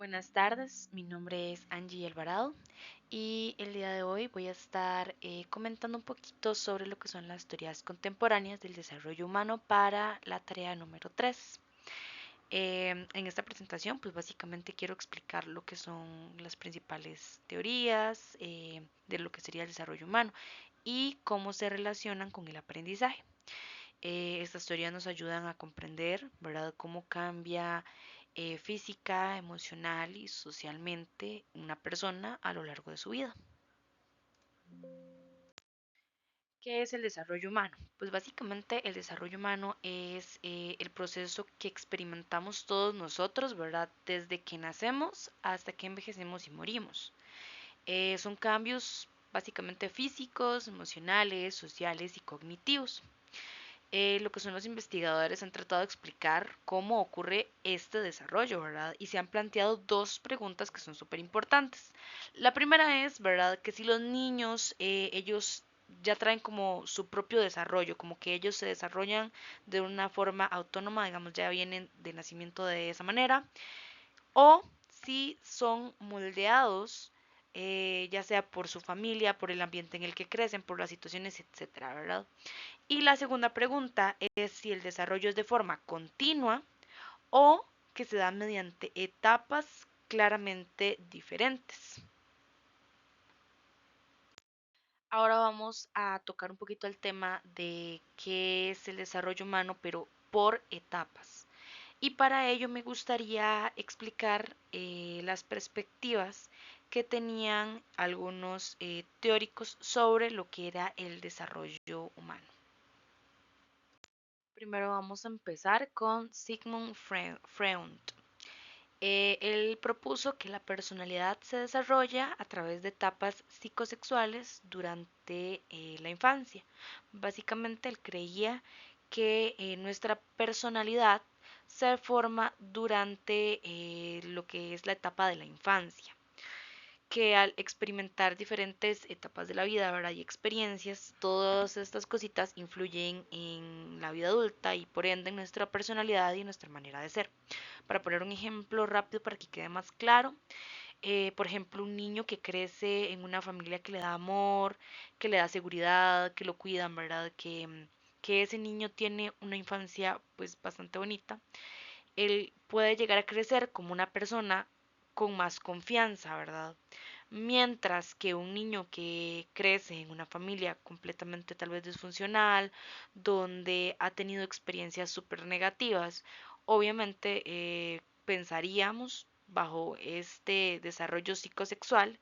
Buenas tardes, mi nombre es Angie Alvarado y el día de hoy voy a estar comentando un poquito sobre lo que son las teorías contemporáneas del desarrollo humano para la tarea número 3. En esta presentación, pues básicamente quiero explicar lo que son las principales teorías de lo que sería el desarrollo humano y cómo se relacionan con el aprendizaje. Estas teorías nos ayudan a comprender, ¿verdad?, cómo cambia física, emocional y socialmente una persona a lo largo de su vida. ¿Qué es el desarrollo humano? Pues básicamente el desarrollo humano es el proceso que experimentamos todos nosotros, ¿verdad? Desde que nacemos hasta que envejecemos y morimos. Son cambios básicamente físicos, emocionales, sociales y cognitivos. Lo que son los investigadores han tratado de explicar cómo ocurre este desarrollo, ¿verdad? Y se han planteado dos preguntas que son súper importantes. La primera es, ¿verdad?, que si los niños, ellos ya traen como su propio desarrollo, como que ellos se desarrollan de una forma autónoma, digamos, ya vienen de nacimiento de esa manera, o si son moldeados, ya sea por su familia, por el ambiente en el que crecen, por las situaciones, etcétera, ¿verdad? Y la segunda pregunta es si el desarrollo es de forma continua o que se da mediante etapas claramente diferentes. Ahora vamos a tocar un poquito el tema de qué es el desarrollo humano, pero por etapas. Y para ello me gustaría explicar las perspectivas que tenían algunos teóricos sobre lo que era el desarrollo humano. Primero vamos a empezar con Sigmund Freud. Él propuso que la personalidad se desarrolla a través de etapas psicosexuales durante la infancia. Básicamente él creía que nuestra personalidad se forma durante lo que es la etapa de la infancia, que al experimentar diferentes etapas de la vida, ¿verdad?, y experiencias, todas estas cositas influyen en la vida adulta y por ende en nuestra personalidad y nuestra manera de ser. Para poner un ejemplo rápido para que quede más claro, por ejemplo, un niño que crece en una familia que le da amor, que le da seguridad, que lo cuidan, ¿verdad? Que ese niño tiene una infancia pues bastante bonita. Él puede llegar a crecer como una persona con más confianza, ¿verdad? Mientras que un niño que crece en una familia completamente tal vez disfuncional, donde ha tenido experiencias súper negativas, obviamente pensaríamos bajo este desarrollo psicosexual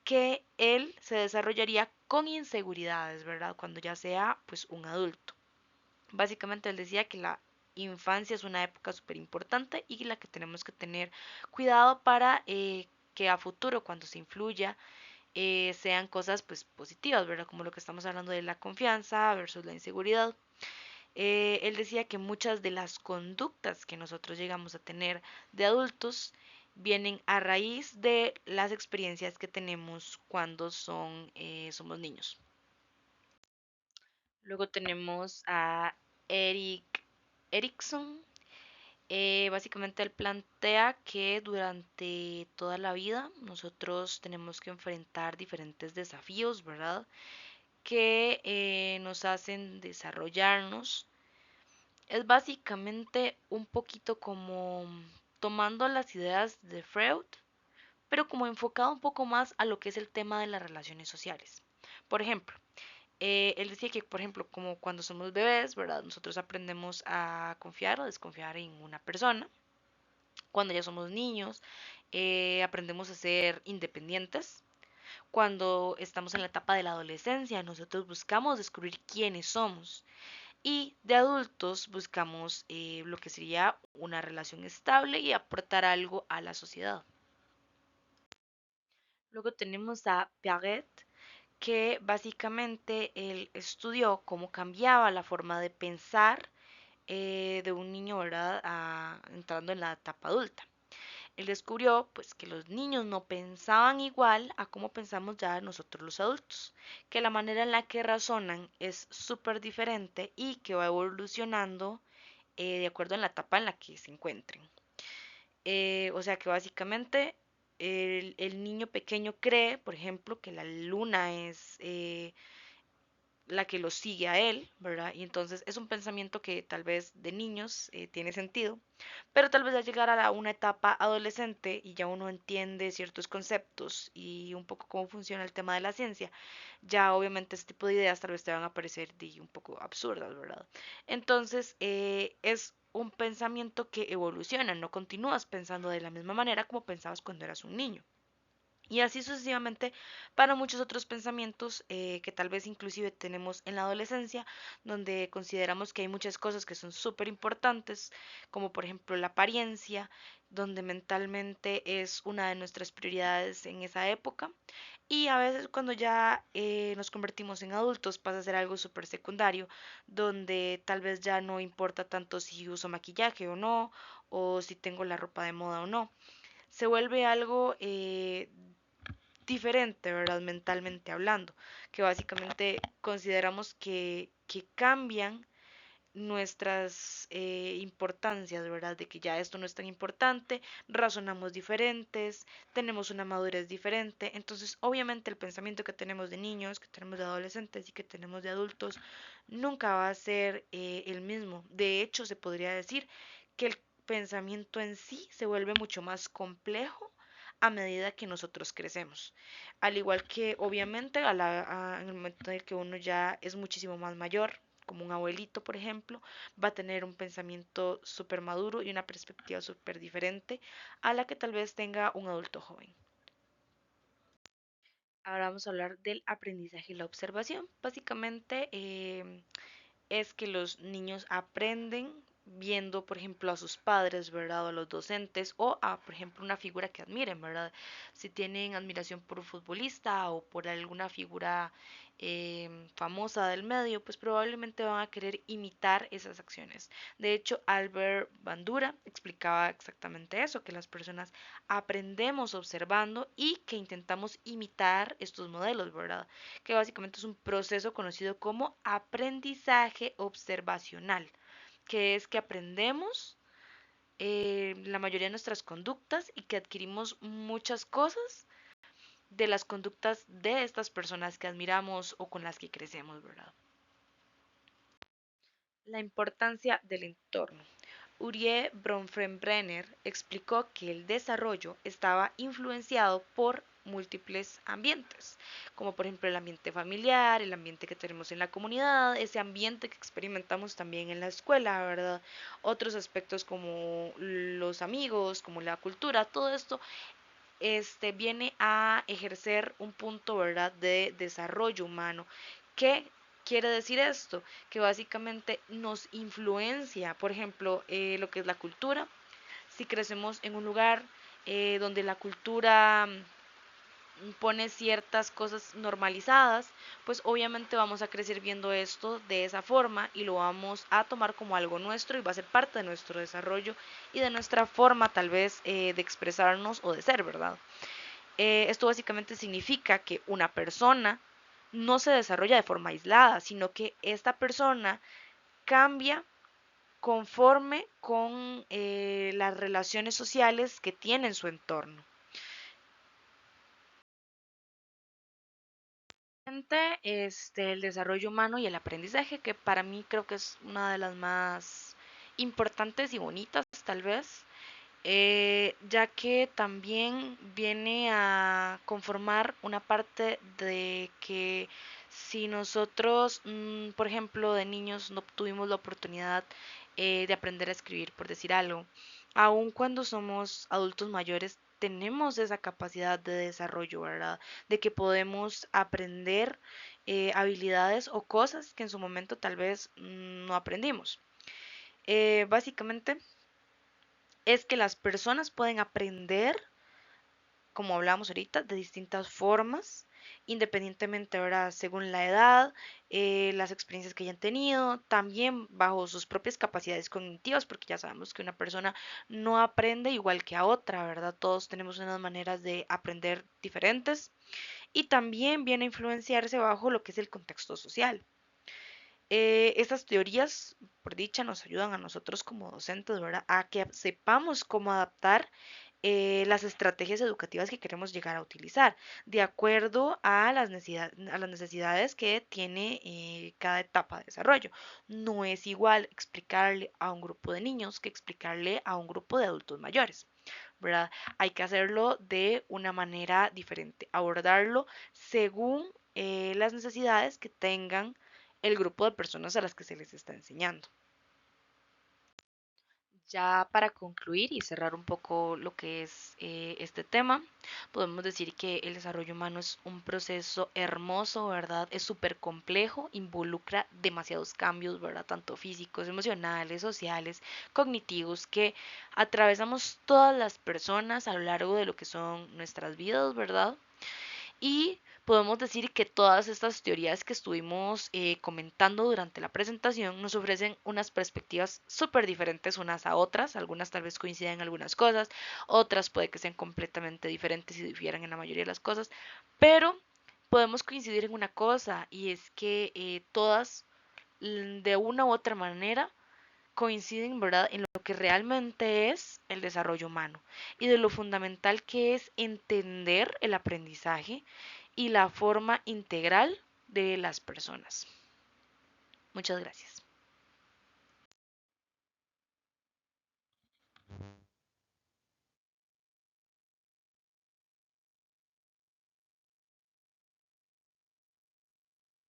que él se desarrollaría con inseguridades, ¿verdad? Cuando ya sea pues un adulto. Básicamente él decía que la infancia es una época súper importante y la que tenemos que tener cuidado para que a futuro cuando se influya sean cosas pues positivas, ¿verdad? Como lo que estamos hablando de la confianza versus la inseguridad. Él decía que muchas de las conductas que nosotros llegamos a tener de adultos vienen a raíz de las experiencias que tenemos cuando somos niños. Luego tenemos a Eric Erikson. Básicamente él plantea que durante toda la vida nosotros tenemos que enfrentar diferentes desafíos, ¿verdad? Que nos hacen desarrollarnos. Es básicamente un poquito como tomando las ideas de Freud, pero como enfocado un poco más a lo que es el tema de las relaciones sociales. Por ejemplo, él decía que, por ejemplo, como cuando somos bebés, ¿verdad? Nosotros aprendemos a confiar o desconfiar en una persona. Cuando ya somos niños, aprendemos a ser independientes. Cuando estamos en la etapa de la adolescencia, nosotros buscamos descubrir quiénes somos. Y de adultos buscamos lo que sería una relación estable y aportar algo a la sociedad. Luego tenemos a Piaget, que básicamente él estudió cómo cambiaba la forma de pensar de un niño, ¿verdad?, entrando en la etapa adulta. Él descubrió pues que los niños no pensaban igual a cómo pensamos ya nosotros los adultos, que la manera en la que razonan es súper diferente y que va evolucionando de acuerdo en la etapa en la que se encuentren. O sea que básicamente el niño pequeño cree, por ejemplo, que la luna es la que lo sigue a él, ¿verdad? Y entonces es un pensamiento que tal vez de niños tiene sentido, pero tal vez al llegar a una etapa adolescente y ya uno entiende ciertos conceptos y un poco cómo funciona el tema de la ciencia, ya obviamente este tipo de ideas tal vez te van a parecer un poco absurdas, ¿verdad? Entonces es un pensamiento que evoluciona, no continúas pensando de la misma manera como pensabas cuando eras un niño. Y así sucesivamente para muchos otros pensamientos que tal vez inclusive tenemos en la adolescencia, donde consideramos que hay muchas cosas que son súper importantes, como por ejemplo la apariencia, donde mentalmente es una de nuestras prioridades en esa época. Y a veces cuando ya nos convertimos en adultos pasa a ser algo súper secundario, donde tal vez ya no importa tanto si uso maquillaje o no, o si tengo la ropa de moda o no. Se vuelve algo diferente, ¿verdad? Mentalmente hablando, que básicamente consideramos que cambian nuestras importancias, ¿verdad? De que ya esto no es tan importante, razonamos diferentes, tenemos una madurez diferente, entonces obviamente el pensamiento que tenemos de niños, que tenemos de adolescentes y que tenemos de adultos nunca va a ser el mismo. De hecho, se podría decir que el pensamiento en sí se vuelve mucho más complejo a medida que nosotros crecemos. Al igual que obviamente en el momento en el que uno ya es muchísimo más mayor, como un abuelito, por ejemplo, va a tener un pensamiento súper maduro y una perspectiva súper diferente a la que tal vez tenga un adulto joven. Ahora vamos a hablar del aprendizaje y la observación. Básicamente es que los niños aprenden viendo, por ejemplo, a sus padres, ¿verdad? O a los docentes o a, por ejemplo, una figura que admiren, ¿verdad? Si tienen admiración por un futbolista o por alguna figura famosa del medio, pues probablemente van a querer imitar esas acciones. De hecho, Albert Bandura explicaba exactamente eso, que las personas aprendemos observando y que intentamos imitar estos modelos, ¿verdad? Que básicamente es un proceso conocido como aprendizaje observacional, que es que aprendemos la mayoría de nuestras conductas y que adquirimos muchas cosas de las conductas de estas personas que admiramos o con las que crecemos, ¿verdad? La importancia del entorno. Urié Bronfenbrenner explicó que el desarrollo estaba influenciado por múltiples ambientes, como por ejemplo el ambiente familiar, el ambiente que tenemos en la comunidad, ese ambiente que experimentamos también en la escuela, ¿verdad? Otros aspectos como los amigos, como la cultura, todo esto viene a ejercer un punto, ¿verdad?, de desarrollo humano. ¿Qué quiere decir esto? Que básicamente nos influencia, por ejemplo, lo que es la cultura. Si crecemos en un lugar donde la cultura pone ciertas cosas normalizadas, pues obviamente vamos a crecer viendo esto de esa forma y lo vamos a tomar como algo nuestro y va a ser parte de nuestro desarrollo y de nuestra forma tal vez de expresarnos o de ser, ¿verdad? Esto básicamente significa que una persona no se desarrolla de forma aislada, sino que esta persona cambia conforme con las relaciones sociales que tiene en su entorno. El desarrollo humano y el aprendizaje, que para mí creo que es una de las más importantes y bonitas, tal vez, ya que también viene a conformar una parte de que si nosotros, por ejemplo, de niños no tuvimos la oportunidad de aprender a escribir, por decir algo, aun cuando somos adultos mayores, tenemos esa capacidad de desarrollo, ¿verdad? De que podemos aprender habilidades o cosas que en su momento tal vez no aprendimos. Básicamente es que las personas pueden aprender, como hablamos ahorita, de distintas formas, independientemente, ahora según la edad, las experiencias que hayan tenido, también bajo sus propias capacidades cognitivas, porque ya sabemos que una persona no aprende igual que a otra, ¿verdad? Todos tenemos unas maneras de aprender diferentes y también viene a influenciarse bajo lo que es el contexto social. Estas teorías, por dicha, nos ayudan a nosotros como docentes, ¿verdad? A que sepamos cómo adaptar las estrategias educativas que queremos llegar a utilizar, de acuerdo a a las necesidades que tiene cada etapa de desarrollo. No es igual explicarle a un grupo de niños que explicarle a un grupo de adultos mayores, ¿verdad? Hay que hacerlo de una manera diferente, abordarlo según las necesidades que tengan el grupo de personas a las que se les está enseñando. Ya para concluir y cerrar un poco lo que es este tema, podemos decir que el desarrollo humano es un proceso hermoso, ¿verdad? Es súper complejo, involucra demasiados cambios, ¿verdad? Tanto físicos, emocionales, sociales, cognitivos, que atravesamos todas las personas a lo largo de lo que son nuestras vidas, ¿verdad? Y podemos decir que todas estas teorías que estuvimos comentando durante la presentación nos ofrecen unas perspectivas súper diferentes unas a otras. Algunas tal vez coinciden en algunas cosas, otras puede que sean completamente diferentes y difieran en la mayoría de las cosas, pero podemos coincidir en una cosa y es que todas de una u otra manera coinciden, ¿verdad?, en lo que realmente es el desarrollo humano y de lo fundamental que es entender el aprendizaje y la forma integral de las personas. Muchas gracias.